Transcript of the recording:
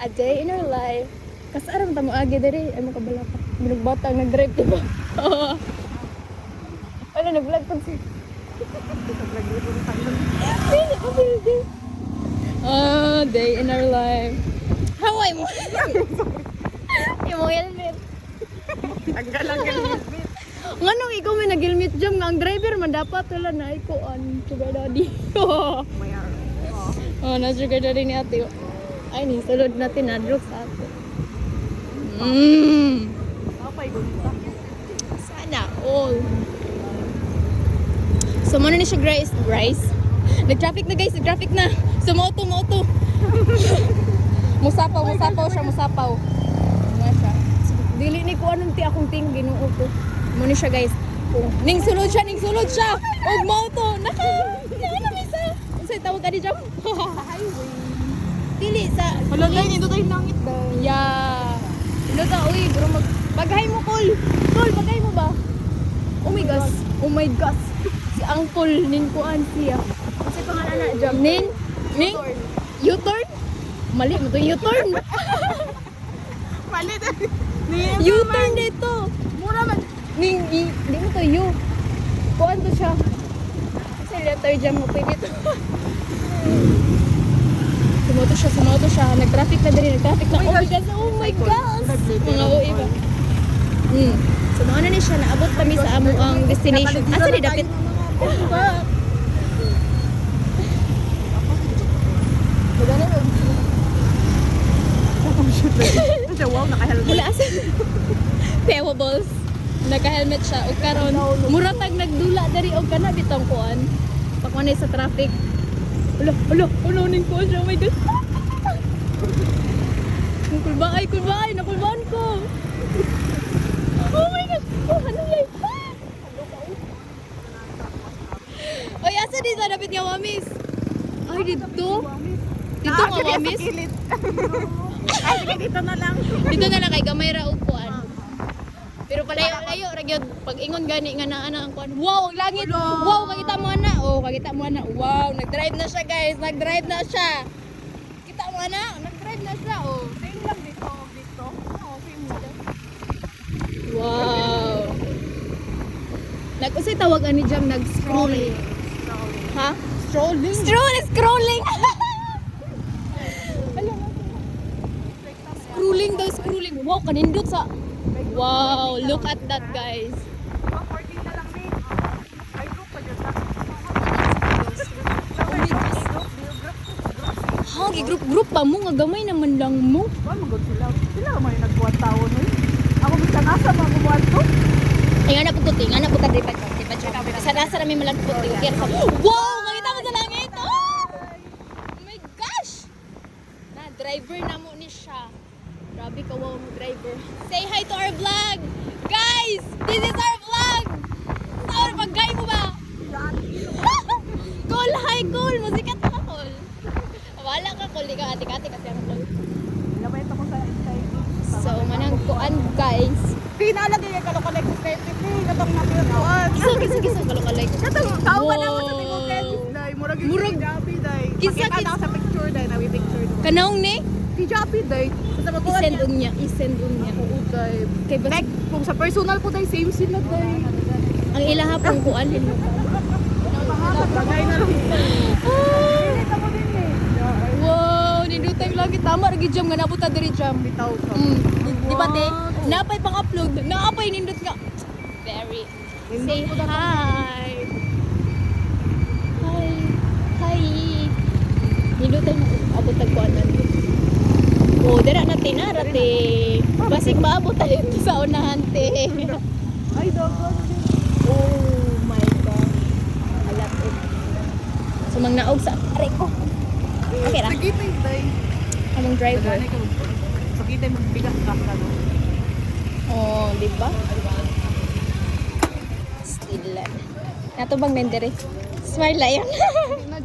A day in our life. Kasaram ta mo agi diri, ay mo kabala pa. Binugbatang nag-drive diba? Oo. Ano nag-vlog pag si. Pili ko pili. Day in our life. Haway mo. Yung helmet. Tanggal ang helmet. Nganong ikaw may nag-helmet jam nga ang driver man dapat wala na ikuan sugar daddy. Oh, na sugar daddy ni ate. Ay ni sulod natin na drug sa ato. Sana all. So muna ni siya Grace. Nag-traffic na guys, nag-traffic na. So moto. Musapaw siya. Nga siya. Dili ni ko anong ti akong ting Ginoo ko. Muna siya guys. Ning sulod siya. Og moto. Naka misa. Unsay tawag ani jam? Highway. Dili sa Hala dai nito tayo langit daw. Yeah. Ilo ta uy, bro baghay mo call. Call baghay mo ba? Oh my gosh. Si Uncle ning kuan siya. Kasi pangalan na jam ning U-turn. Mali mo to U-turn. Mali dai. U-turn dito. Mura man. Ning di mo to U. Kuan to siya. Kasi letter jam mo pwede to. Sumoto siya. Nag-traffic na. Oh my gosh. Mga OA ba? So, mga na siya. Naabot kami sa amo ang destination. Asa ni dapit? Wow, naka-helmet. Wala asa. Pewables. Naka-helmet siya. O karon muratag nagdula dari o kana bitang kuan. Pakunay sa traffic. Ulo ning kuan siya. Oh my God. Kulbaay. Nakulbaan ko. Oh my God. Oh, ano yan? Oy, asa dito dapat nga wamis? Ay, dito? Dito nga wamis? Ay, sige, dito na lang. Dito na lang kay gamay ra upuan. Pero palayo ra gyud pag ingon gani nga naa ang kuan. Wow, ang langit. Wow, kakita mo na. Oh, kakita mo na. Wow, nag-drive na siya, guys. Kita mo na, nag-drive na siya. Oh. Same lang dito. Oo, same lang. Wow. Nag-usay tawag ani jam nag-scrolling. Ha? Scrolling. Scrolling. Wow, kanindot sa. Wow, look at that, guys. 14 na lang din. Ay, group pa dyan. Ha, group pa mo nga gamay naman lang mo. Ba, magod sila. Sila may nagbuhat taon nun. Ako minsan nasa mga buwan to. Ay, nga na puta, di ba? Sa nasa namin malagputi. Wow, nakita mo sa langit. Oh my gosh. Driver na mo ni siya. Grabe ka, wow mo driver. Say hi to our vlog. Guys, this is our vlog. Taon, pag-gay mo ba? Cool, hi, cool. Musikat ka, cool. Wala ka, cool. Di ka ati-ati kasi ang cool. Lamay ito ko sa exciting. So, manang kuan, guys. Pinalagay yung kalokalay ko kay Pipi. Katong napinuan. Kisa, kalo-kalay. Katong kauban ako sa Wow. tingong Kevis, day. Murag Murag- yung Japi, day. Kisa- Pakita na ako sa picture, day. Nawi-picture. Kanaong ni? Si Japi, day. Sa magkuhan Isend unya. Oo, day. Kay ba Like, kung sa personal po, day, same sila, day. ang ilaha pong kuan din mo. Bagay na lang. Pinita mo din, eh. Wow, nindutay lagi tama ra gid jam nga nabuta diri jam. Bitaw ka. Di ba te? Napay pang upload, naapay nindot nga. Very. Say hi. Hi. Nindutay mo abot tag kuanan. Oh, dira na tinarate. Basig maabot ta dito sa unahan te. Ay, dogon. Oh my god. Alat it. Sumang naog sa aray ko. Okay ra. Sagitay, day. Among driver. Sagitay, magbigas ka ka. Oh, di ba? Still. Nato bang nandere? Smile lang yan. Na,